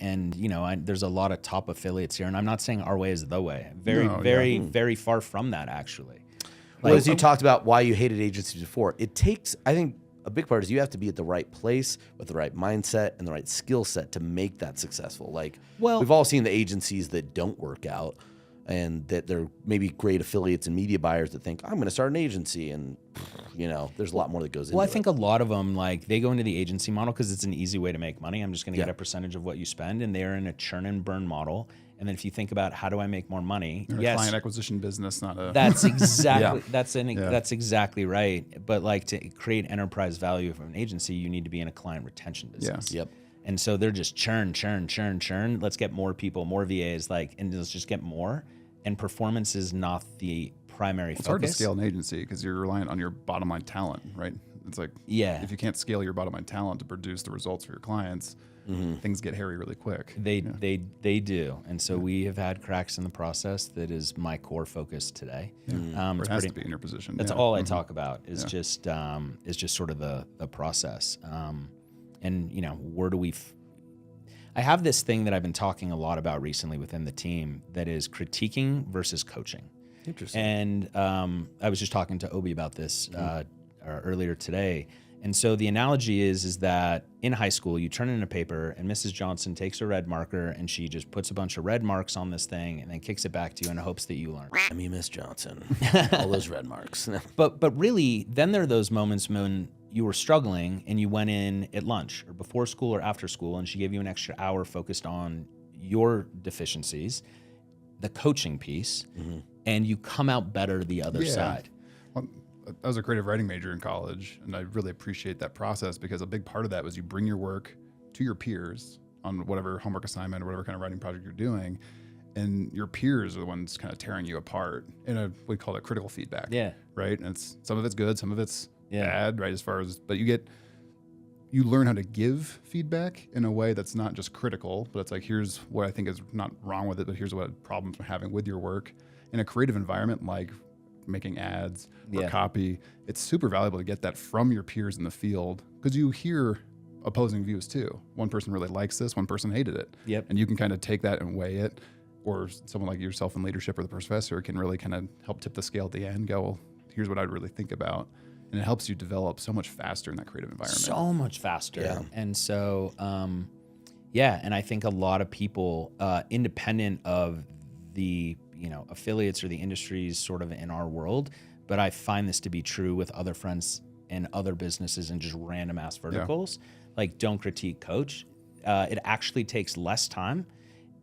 And, there's a lot of top affiliates here, and I'm not saying our way is the way. Very far from that, actually. Well, as you talked about why you hated agencies before, it takes, I think a big part is you have to be at the right place with the right mindset and the right skill set to make that successful. We've all seen the agencies that don't work out, and that they're maybe great affiliates and media buyers that think, I'm going to start an agency. And, there's a lot more that goes into it. Well, I think a lot of them, they go into the agency model because it's an easy way to make money. I'm just going to get a percentage of what you spend. And they're in a churn and burn model. And then if you think about how do I make more money? A client acquisition business, not a... That's exactly, that's exactly right. But to create enterprise value from an agency, you need to be in a client retention business. Yep. And so they're just churn. Let's get more people, more VAs, and let's just get more. And performance is not the primary focus. It's hard to scale an agency because you're reliant on your bottom line talent, right? It's if you can't scale your bottom line talent to produce the results for your clients, things get hairy really quick. They do. And so we have had cracks in the process. That is my core focus today. It has to be in your position. That's all I talk about is just sort of the process. And where do we... I have this thing that I've been talking a lot about recently within the team that is critiquing versus coaching. Interesting. And I was just talking to Obi about this earlier today. And so the analogy is that in high school, you turn in a paper and Mrs. Johnson takes a red marker and she just puts a bunch of red marks on this thing and then kicks it back to you in hopes that you learn. I mean, Miss Johnson, all those red marks. But really, then there are those moments when you were struggling and you went in at lunch or before school or after school and she gave you an extra hour focused on your deficiencies, the coaching piece, and you come out better the other side. Well, I was a creative writing major in college, and I really appreciate that process because a big part of that was you bring your work to your peers on whatever homework assignment or whatever kind of writing project you're doing, and your peers are the ones kind of tearing you apart in we call it critical feedback. Yeah. Right? And some of it's good, some of it's bad, right? But you learn how to give feedback in a way that's not just critical, but it's here's what I think is not wrong with it, but here's what problems I'm having with your work. In a creative environment like making ads or copy, it's super valuable to get that from your peers in the field because you hear opposing views too. One person really likes this, one person hated it. Yep. And you can kind of take that and weigh it, or someone like yourself in leadership or the professor can really kind of help tip the scale at the end, go, well, here's what I'd really think about. And it helps you develop so much faster in that creative environment. So much faster. Yeah. And so, and I think a lot of people, independent of the affiliates or the industries sort of in our world, but I find this to be true with other friends and other businesses and just random ass verticals. Don't critique, coach. It actually takes less time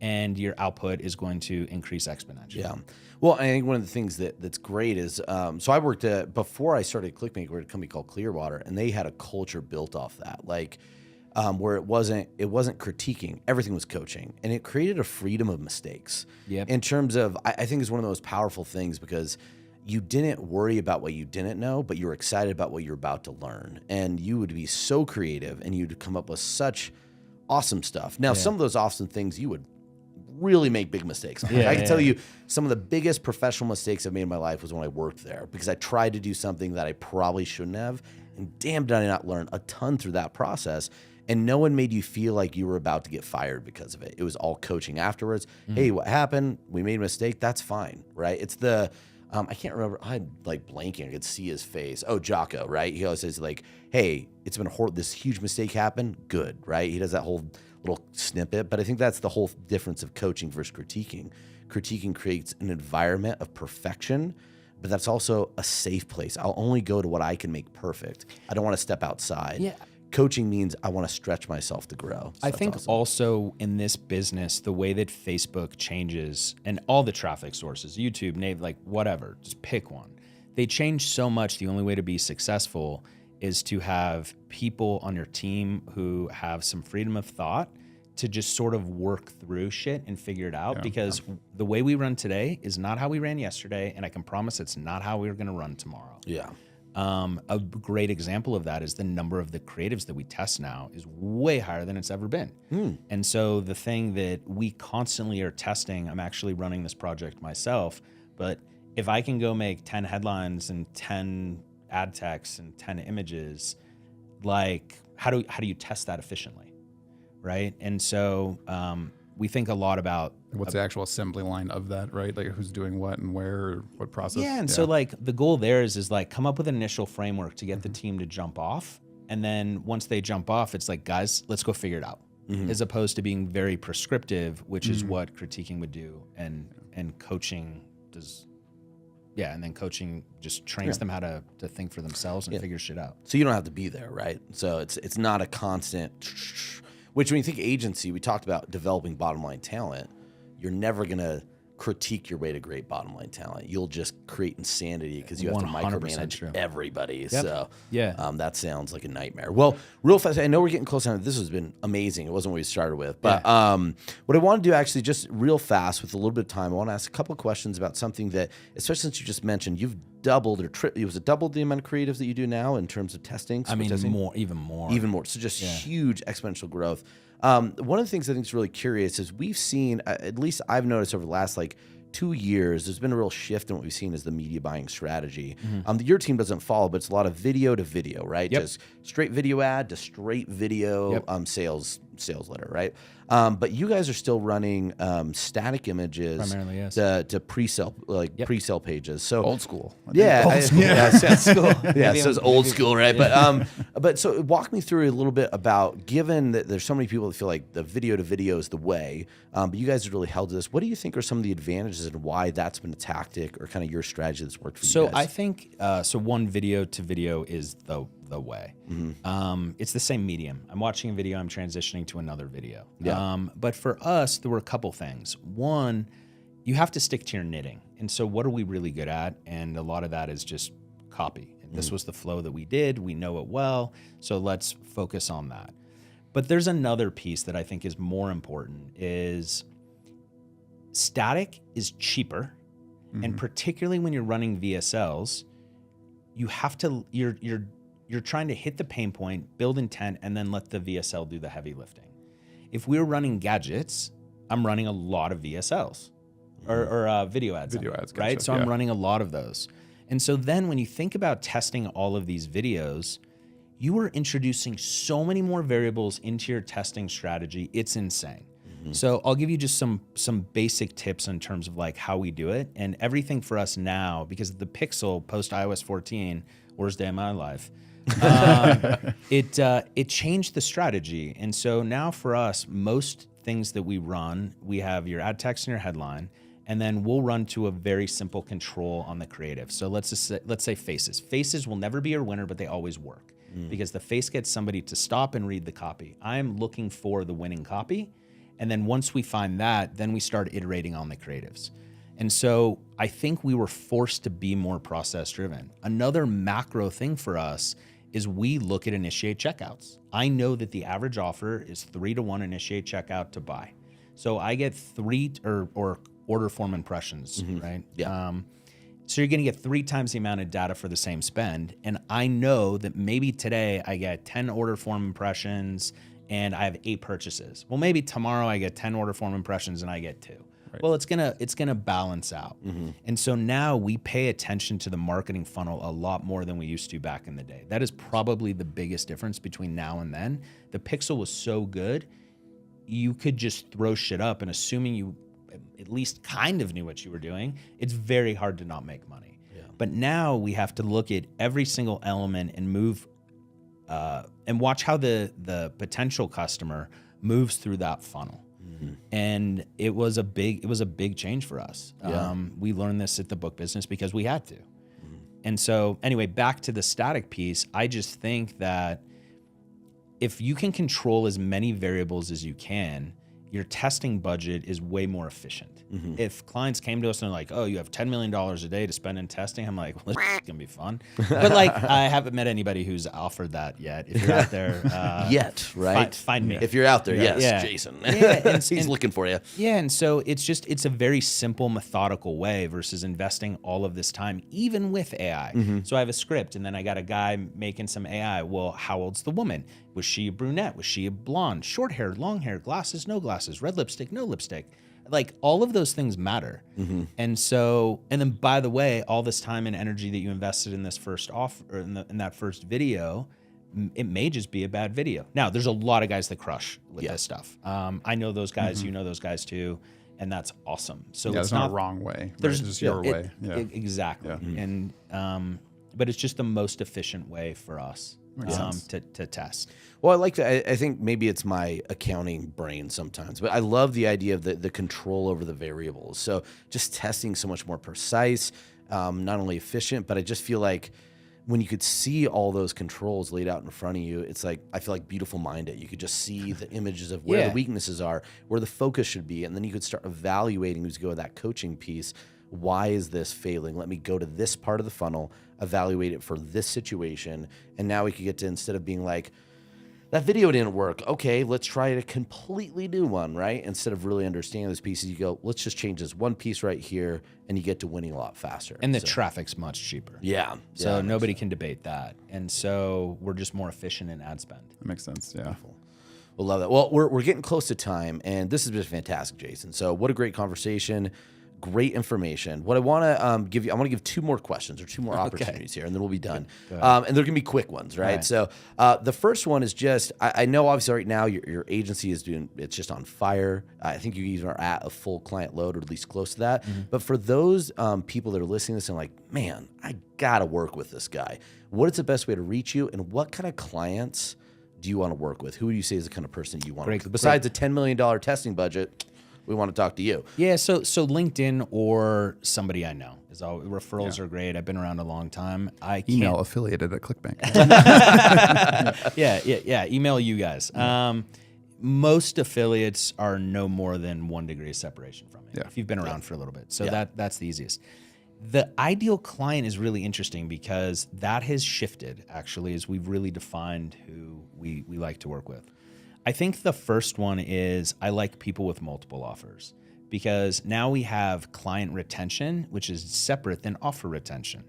and your output is going to increase exponentially. Yeah. Well, I think one of the things that's great is, so I worked before I started ClickMaker at a company called Clearwater, and they had a culture built off that, where it wasn't critiquing, everything was coaching, and it created a freedom of mistakes. Yep. In terms of, I think it's one of the most powerful things because you didn't worry about what you didn't know, but you were excited about what you're about to learn, and you would be so creative, and you'd come up with such awesome stuff. Now, some of those awesome things you would really make big mistakes. I can tell you some of the biggest professional mistakes I've made in my life was when I worked there because I tried to do something that I probably shouldn't have, and damn did I not learn a ton through that process. And no one made you feel like you were about to get fired because of it. It was all coaching afterwards. Hey, what happened? We made a mistake. That's fine, right? It's the I can't remember. I'm blanking. I could see his face. Oh, Jocko, right? He always says hey, it's been this huge mistake happened. Good, right? He does that whole little snippet. But I think that's the whole difference of coaching versus critiquing. Critiquing creates an environment of perfection, but that's also a safe place. I'll only go to what I can make perfect. I don't want to step outside. Yeah. Coaching means I want to stretch myself to grow. So I think also in this business, the way that Facebook changes and all the traffic sources, YouTube, Nave, whatever, just pick one. They change so much. The only way to be successful is to have people on your team who have some freedom of thought to just sort of work through shit and figure it out because the way we run today is not how we ran yesterday. And I can promise it's not how we're going to run tomorrow. Yeah. A great example of that is the number of the creatives that we test now is way higher than it's ever been. And so the thing that we constantly are testing, I'm actually running this project myself, but if I can go make 10 headlines and 10 ad texts and 10 images, how do you test that efficiently? right? And so we think a lot about What's the actual assembly line of that, right? Like who's doing what and where, or what process? Yeah, and so like the goal there is like come up with an initial framework to get the team to jump off, and then once they jump off, it's like, guys, let's go figure it out, as opposed to being very prescriptive, which is what critiquing would do, and coaching does. Yeah, and then coaching just trains them how to think for themselves and figure shit out. So you don't have to be there, right? So it's not a constant. Which when you think agency, we talked about developing bottom line talent. You're never gonna critique your way to great bottom line talent. You'll just create insanity because you have to micromanage true. everybody. So that sounds like a nightmare. Well, real fast, I know we're getting close on it. This has been amazing. It wasn't what we started with. But what I want to do actually just real fast with a little bit of time, I want to ask a couple of questions about something that, especially since you just mentioned, you've doubled or was it doubled the amount of creatives that you do now in terms of testing? I mean, even more. So just huge exponential growth. One of the things I think is really curious is we've seen, at least I've noticed over the last 2 years, there's been a real shift in what we've seen as the media buying strategy. Your team doesn't follow, but it's a lot of video to video, right? Just straight video ad to straight video sales letter, right? But you guys are still running static images primarily, yes. to pre-sale pre-sale pages. So Old school. Yeah, school. Yeah, so it's old school, right? But so walk me through a little bit about, given that there's so many people that feel like the video to video is the way, but you guys have really held to this. What do you think are some of the advantages and why that's been a tactic or kind of your strategy that's worked for you guys? So I think one video to video is the way. It's the same medium. I'm watching a video, I'm transitioning to another video. But for us, there were a couple things. One, you have to stick to your knitting. And so what are we really good at? And a lot of that is just copy. And this was the flow that we did. We know it well. So let's focus on that. But there's another piece that I think is more important, is static is cheaper. And particularly when you're running VSLs, you have to, you're trying to hit the pain point, build intent, and then let the VSL do the heavy lifting. If we're running gadgets, I'm running a lot of VSLs or video ads. Video ads, right? gotcha, So I'm running a lot of those. And so then when you think about testing all of these videos, you are introducing so many more variables into your testing strategy. It's insane. So I'll give you just some basic tips in terms of how we do it. And everything for us now, because the Pixel post iOS 14, worst day of my life, it changed the strategy. And so now for us, most things that we run, we have your ad text and your headline, and then we'll run to a very simple control on the creative. So let's say faces. Faces will never be your winner, but they always work because the face gets somebody to stop and read the copy. I'm looking for the winning copy. And then once we find that, then we start iterating on the creatives. And so I think we were forced to be more process driven. Another macro thing for us is we look at initiate checkouts. I know that the average offer is 3-to-1 initiate checkout to buy. So I get 3 or order form impressions, right? Yeah. So you're gonna get 3 times the amount of data for the same spend. And I know that maybe today I get 10 order form impressions and I have 8 purchases. Well, maybe tomorrow I get 10 order form impressions and I get 2. Right. Well, it's gonna balance out. And so now we pay attention to the marketing funnel a lot more than we used to back in the day. That is probably the biggest difference between now and then. The Pixel was so good, you could just throw shit up, and assuming you at least kind of knew what you were doing, it's very hard to not make money. But now we have to look at every single element and move and watch how the potential customer moves through that funnel. And it was a big change for us. We learned this at the book business because we had to. And so anyway, back to the static piece, I just think that if you can control as many variables as you can, your testing budget is way more efficient. If clients came to us and they're like, oh, you have $10 million a day to spend in testing, I'm like, well, this is gonna be fun. But I haven't met anybody who's offered that yet. If you're out there, right? Find me. If you're out there, yes, Jason. He's looking for you. Yeah, and so it's a very simple, methodical way versus investing all of this time, even with AI. So I have a script, and then I got a guy making some AI. Well, how old's the woman? Was she a brunette? Was she a blonde? Short hair, long hair, glasses, no glasses, red lipstick, no lipstick. Like all of those things matter. And so, and then by the way, all this time and energy that you invested in this first offer, or in that first video, it may just be a bad video. Now, there's a lot of guys that crush with this stuff. I know those guys, you know those guys too, and that's awesome. So Yeah, it's there's not a wrong way. There's It's just your way. Yeah. Exactly. Yeah. And but it's just the most efficient way for us to test. Well, I like that. I think maybe it's my accounting brain sometimes, but I love the idea of the control over the variables. So just testing so much more precise, not only efficient, but I just feel like when you could see all those controls laid out in front of you, it's like, I feel like beautiful minded. You could just see the images of where the weaknesses are, where the focus should be. And then you could start evaluating as you go to that coaching piece. Why is this failing? Let me go to this part of the funnel, evaluate it for this situation. And now we could get to, instead of being like, that video didn't work. Okay, let's try a completely new one, right? Instead of really understanding those pieces, you go, let's just change this one piece right here, and you get to winning a lot faster. And the traffic's much cheaper. Yeah. So nobody can debate that. And so we're just more efficient in ad spend. That makes sense. Yeah. We'll love that. Well, we're getting close to time, and this has been fantastic, Jason. So what a great conversation. Great information. What I want to give you, I want to give 2 more questions or 2 more opportunities here, and then we'll be done. And they're going to be quick ones, right? So the first one is just, I know obviously right now your agency is doing, it's just on fire. I think you even are at a full client load or at least close to that. But for those people that are listening to this and like, man, I got to work with this guy. What is the best way to reach you, and what kind of clients do you want to work with? Who do you say is the kind of person you want to work with? Besides a $10 million testing budget, we want to talk to you. Yeah, so LinkedIn or somebody I know is all. Referrals are great. I've been around a long time. I can't Email affiliated at ClickBank. yeah. Email you guys. Most affiliates are no more than 1 degree of separation from me. Yeah. If you've been around for a little bit, so that's the easiest. The ideal client is really interesting because that has shifted actually as we've really defined who we like to work with. I think the first one is I like people with multiple offers because now we have client retention, which is separate than offer retention.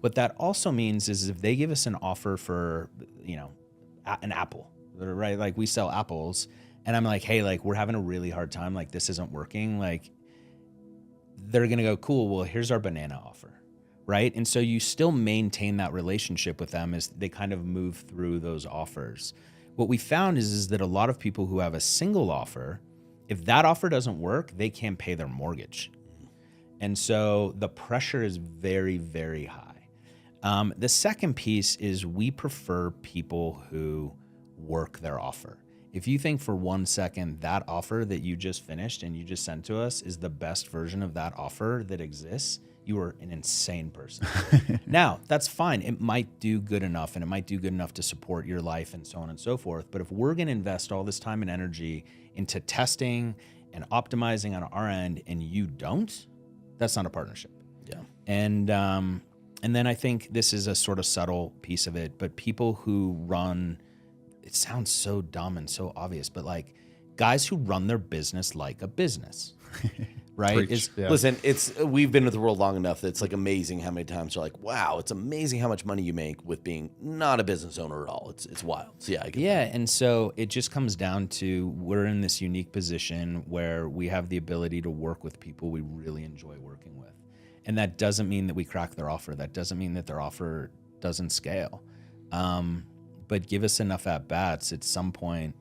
What that also means is if they give us an offer for, an apple, right? Like we sell apples and I'm like, hey, like we're having a really hard time. Like this isn't working. Like they're going to go, cool. Well, here's our banana offer. Right. And so you still maintain that relationship with them as they kind of move through those offers. What we found is that a lot of people who have a single offer, if that offer doesn't work, they can't pay their mortgage. And so the pressure is very, very high. The second piece is we prefer people who work their offer. If you think for 1 second that offer that you just finished and you just sent to us is the best version of that offer that exists, you are an insane person. Now, that's fine. It might do good enough and it might do good enough to support your life and so on and so forth. But if we're going to invest all this time and energy into testing and optimizing on our end and you don't, that's not a partnership. Yeah. And then I think this is a sort of subtle piece of it, but people who run, it sounds so dumb and so obvious, but like guys who run their business like a business. Right? Listen, we've been with the world long enough that it's like amazing how many times you're like, wow, it's amazing how much money you make with being not a business owner at all. It's wild. So I get that. And so it just comes down to we're in this unique position where we have the ability to work with people we really enjoy working with. And that doesn't mean that we crack their offer. That doesn't mean that their offer doesn't scale. But give us enough at-bats, at some point,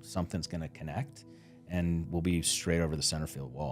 something's going to connect and we'll be straight over the center field wall.